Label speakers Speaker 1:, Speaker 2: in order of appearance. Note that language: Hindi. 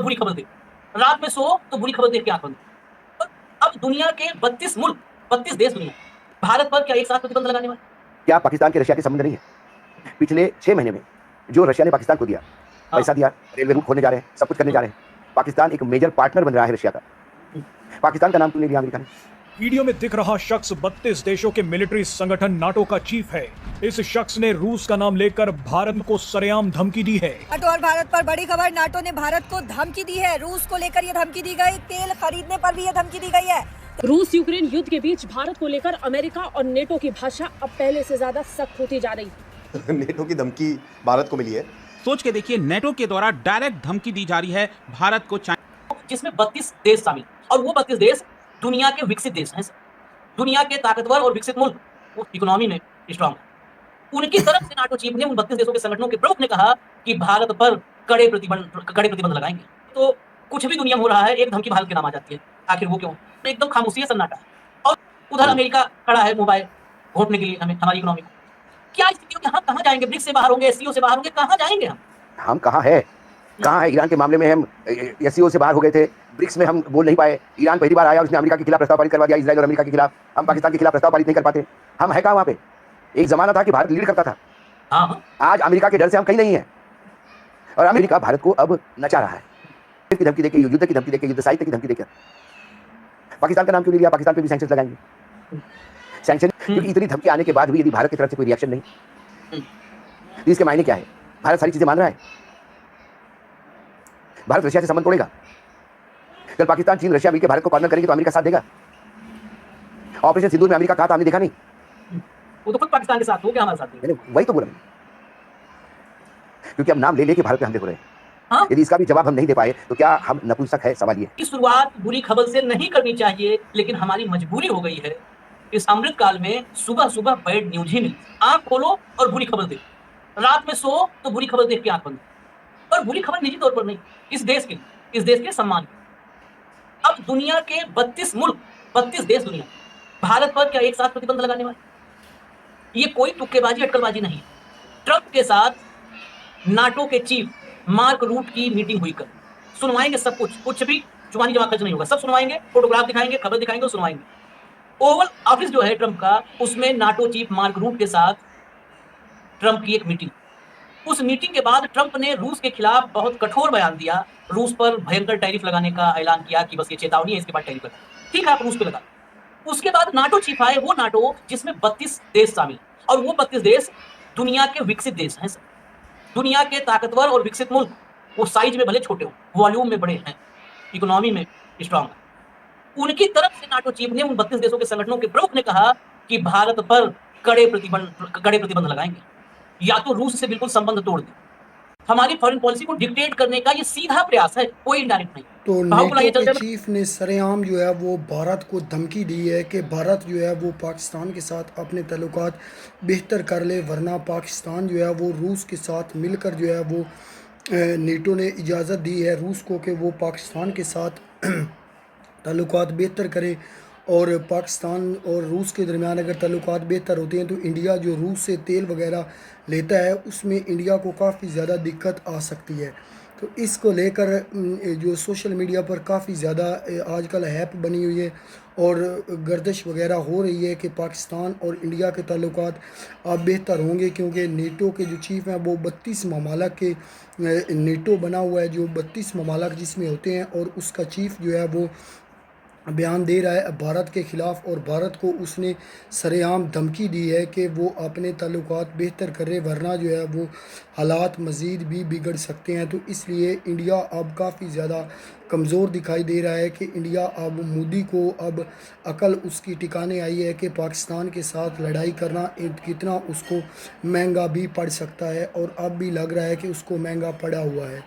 Speaker 1: और बुरी खबर देख, रात में सो तो बुरी खबर देख के आंख बंद। अब दुनिया के 32 मुल्क, 32 देश दुनिया भारत पर क्या एक साथ प्रतिबंध लगाने वाले?
Speaker 2: क्या पाकिस्तान के रशिया के संबंध नहीं है? पिछले 6 महीने में जो रशिया ने पाकिस्तान को दिया, पैसा दिया, रेलवे रूट खोलने जा रहे हैं, सब कुछ करने जा रहे हैं, पाकिस्तान एक मेजर पार्टनर बन रहा है रशिया का। पाकिस्तान का नाम क्यों नहीं लिया अमेरिका ने?
Speaker 3: वीडियो में दिख रहा शख्स 32 देशों के मिलिट्री संगठन नाटो का चीफ है। इस शख्स ने रूस का नाम लेकर भारत को सरेआम धमकी दी है।
Speaker 4: नाटो और भारत पर बड़ी खबर, नाटो ने भारत को धमकी दी है। रूस को लेकर ये धमकी दी गई, तेल खरीदने पर भी ये धमकी दी गई है।
Speaker 5: रूस यूक्रेन युद्ध के बीच भारत को लेकर अमेरिका और नेटो की भाषा अब पहले से ज्यादा सख्त होती जा रही है।
Speaker 6: नेटो की धमकी भारत को मिली है।
Speaker 7: सोच के देखिए, नेटो के द्वारा डायरेक्ट धमकी दी जा रही है भारत को,
Speaker 1: जिसमें 32 देश शामिल, और वो 32 देश दुनिया के विकसित देश हैं। दुनिया के ताकतवर और विकसित मुल्क, वो इकोनॉमी में स्ट्रांग है। उनकी तरफ से नाटो चीफ ने उन 32 देशों के संगठनों के प्रमुख ने कहा कि भारत पर कड़े प्रतिबंध लगाएंगे। तो कुछ भी दुनिया में हो रहा है, एक धमकी भारत के नाम आ जाती है। आखिर वो क्यों? एकदम खामोशी है, सन्नाटा है। और उधर अमेरिका खड़ा है मोबाइल घोटने के लिए हमें, हमारी इकोनॉमी को। क्या स्थिति होगी? हम कहाँ जाएंगे? ब्रिक्स से बाहर होंगे, एससीओ से बाहर होंगे, कहाँ जाएंगे हम
Speaker 2: कहाँ है? ईरान के मामले में हम एससीओ से बाहर हो गए थे, ब्रिक्स में हम बोल नहीं पाए। ईरान पहली बार आया, उसने अमेरिका के खिलाफ प्रस्ताव पारित करवा दिया, इजराइल और अमेरिका के खिलाफ। हम पाकिस्तान के खिलाफ प्रस्ताव पारित नहीं कर पाते। हम है कहाँ वहाँ पे? एक जमाना था कि भारत लीड करता था। आज अमेरिका के डर से हम कहीं नहीं है, और अमेरिका भारत को अब नचा रहा है, की धमकी देके, युद्ध की धमकी देके, युद्ध साहित्य की धमकी देकर। पाकिस्तान का नाम क्यों नहीं लिया? पाकिस्तान पे भी सैंक्शन लगाएंगे। सैंक्शन क्योंकि इतनी धमकी आने के बाद भी यदि भारत की तरफ से कोई रिएक्शन नहीं, तो इसके मायने क्या है? भारत सारी चीजें मान रहा है, भारत रशिया से संबंध तोड़ेगा। कल पाकिस्तान, चीन, रशिया मिलकर भारत को कॉर्नर करेंगे तो अमेरिका साथ देगा। ऑपरेशन सिंदूर में अमेरिका कहा था, हमने देखा नहीं।
Speaker 1: वो तो खुद पाकिस्तान के साथ हो गया, हमारे साथ नहीं।
Speaker 2: वही तो बोला, क्योंकि अब नाम ले लेके भारत पे हमले हो रहे हैं। यदि इसका भी जवाब हम नहीं दे पाए तो क्या हम नपुंसक है? सवाल ये।
Speaker 1: इस शुरुआत बुरी खबर से नहीं करनी चाहिए, लेकिन हमारी मजबूरी हो गई है। इस अमृत काल में सुबह सुबह बैड न्यूज ही मिली। आंख खोलो और बुरी खबर देखो, रात में सो तो बुरी खबर देख के आंख बंद। और बुरी खबर निजी तौर पर नहीं, इस देश के सम्मान की। अब दुनिया के 32 मुल्क, 32 देश दुनिया भारत पर क्या एक साथ प्रतिबंध लगाने वाले? ये कोई तुक्केबाजी, अटकलबाजी नहीं है। ट्रंप के साथ नाटो के चीफ मार्क रूट की मीटिंग हुई, कर सुनवाएंगे सब कुछ भी जुबानी जमा खर्च नहीं होगा, सब सुनवाएंगे, फोटोग्राफ दिखाएंगे, खबर दिखाएंगे और सुनवाएंगे। ओवल ऑफिस जो है ट्रंप का, उसमें नाटो चीफ मार्क रूट के साथ ट्रंप की एक मीटिंग। उस मीटिंग के बाद ट्रंप ने रूस के खिलाफ बहुत कठोर बयान दिया, रूस पर भयंकर टैरिफ लगाने का ऐलान किया कि बस ये चेतावनी है, इसके बाद टैरिफ लगा। ठीक है, आप रूस पे लगा। उसके बाद नाटो चीफ आए, वो नाटो जिसमें 32 देश शामिल, और वो 32 देश दुनिया के विकसित देश हैं। दुनिया के ताकतवर और विकसित मुल्क, वो साइज में भले छोटे हो, वॉल्यूम में बड़े हैं, इकोनॉमी में स्ट्रांग है। उनकी तरफ से नाटो चीफ ने उन 32 देशों के संगठनों के प्रमुख ने कहा कि भारत पर कड़े प्रतिबंध लगाएंगे, या तो रूस से बिल्कुल संबंध तोड़ दें। हमारी फॉरेन पॉलिसी को डिक्टेट करने का ये सीधा प्रयास है, कोई इनडायरेक्ट नहीं।
Speaker 8: तो नेटो के चीफ ने सरेआम जो है वो भारत को धमकी दी है कि भारत जो है वो पाकिस्तान के साथ अपने ताल्लुकात बेहतर कर ले, वरना पाकिस्तान जो है वो रूस के साथ मिलकर जो है वो नेटो ने इजाज़त दी है रूस को कि वो पाकिस्तान के साथ ताल्लुकात बेहतर करे। और पाकिस्तान और रूस के दरमियान अगर ताल्लुकात बेहतर होते हैं तो इंडिया जो रूस से तेल वगैरह लेता है उसमें इंडिया को काफ़ी ज़्यादा दिक्कत आ सकती है। तो इसको लेकर जो सोशल मीडिया पर काफ़ी ज़्यादा आजकल हैप बनी हुई है और गर्दिश वगैरह हो रही है कि पाकिस्तान और इंडिया के ताल्लुकात अब बेहतर होंगे, क्योंकि नेटो के जो चीफ हैं वो 32 ममालक के नेटो बना हुआ है, जो 32 ममालक जिसमें होते हैं, और उसका चीफ जो है वो बयान दे रहा है भारत के ख़िलाफ़, और भारत को उसने सरेआम धमकी दी है कि वो अपने ताल्लुकात बेहतर करे, वरना जो है वो हालात मज़ीद भी बिगड़ सकते हैं। तो इसलिए इंडिया अब काफ़ी ज़्यादा कमज़ोर दिखाई दे रहा है कि इंडिया अब मोदी को अब अकल उसकी ठिकाने आई है कि पाकिस्तान के साथ लड़ाई करना कितना उसको महंगा भी पड़ सकता है, और अब भी लग रहा है कि उसको महंगा पड़ा हुआ है।